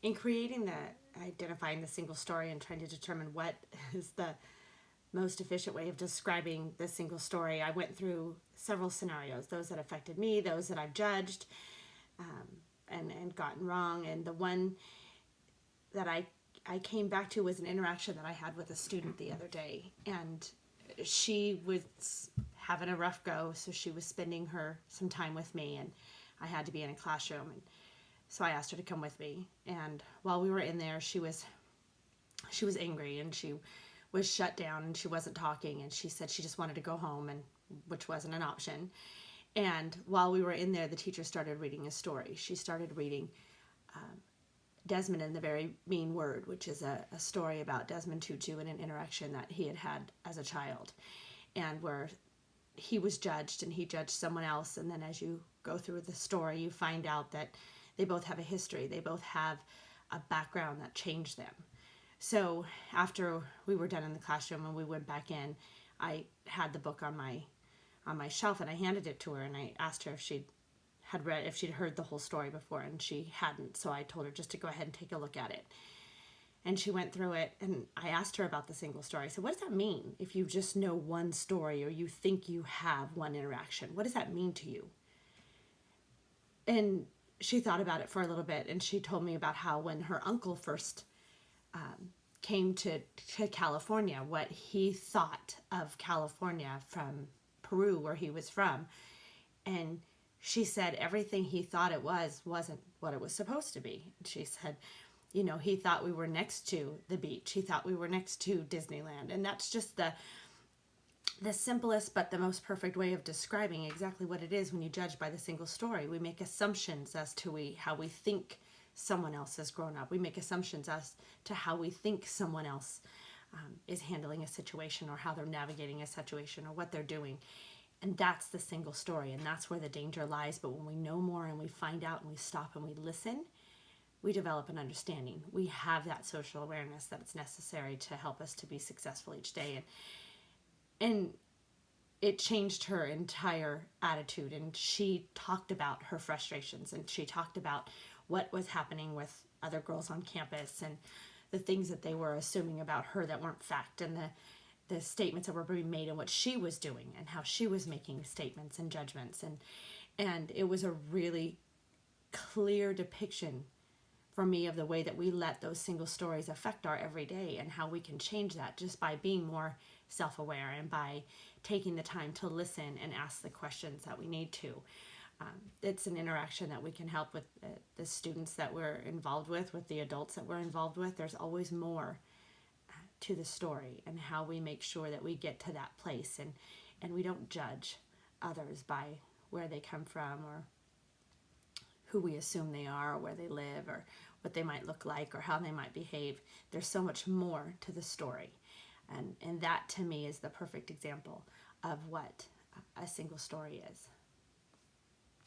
in creating identifying the single story and trying to determine what is the most efficient way of describing the single story, I went through several scenarios, those that affected me, those that I've judged and gotten wrong. And the one that I came back to was an interaction that I had with a student the other day. And she was having a rough go, so she was spending some time with me, and I had to be in a classroom. And so I asked her to come with me. And while we were in there, she was angry, and she was shut down, and she wasn't talking, and she said she just wanted to go home, and which wasn't an option. And while we were in there, the teacher started reading a story. She started reading Desmond and the Very Mean Word, which is a story about Desmond Tutu and an interaction that he had had as a child, and where he was judged and he judged someone else. And then as you go through the story, you find out that they both have a history. They both have a background that changed them. So after we were done in the classroom and we went back in, I had the book on my shelf, and I handed it to her, and I asked her if she'd heard the whole story before, and she hadn't. So I told her just to go ahead and take a look at it. And she went through it, and I asked her about the single story. I said, what does that mean if you just know one story, or you think you have one interaction? What does that mean to you? And she thought about it for a little bit, and she told me about how when her uncle first came to California, what he thought of California from Peru, where he was from. And she said everything he thought it wasn't what it was supposed to be. She said, he thought we were next to the beach. He thought we were next to Disneyland. And that's just the simplest but the most perfect way of describing exactly what it is when you judge by the single story. We make assumptions as to how we think someone else has grown up. We make assumptions as to how we think someone else is handling a situation, or how they're navigating a situation, or what they're doing. And that's the single story, and that's where the danger lies. But when we know more and we find out and we stop and we listen, we develop an understanding. We have that social awareness that it's necessary to help us to be successful each day. And it changed her entire attitude. And she talked about her frustrations, and she talked about what was happening with other girls on campus, and the things that they were assuming about her that weren't fact, and the statements that were being made, and what she was doing, and how she was making statements and judgments. And it was a really clear depiction for me of the way that we let those single stories affect our everyday, and how we can change that just by being more self-aware and by taking the time to listen and ask the questions that we need to. It's an interaction that we can help with the students that we're involved with the adults that we're involved with. There's always more to the story, and how we make sure that we get to that place, and we don't judge others by where they come from, or who we assume they are, or where they live, or what they might look like, or how they might behave. There's so much more to the story, and that to me is the perfect example of what a single story is.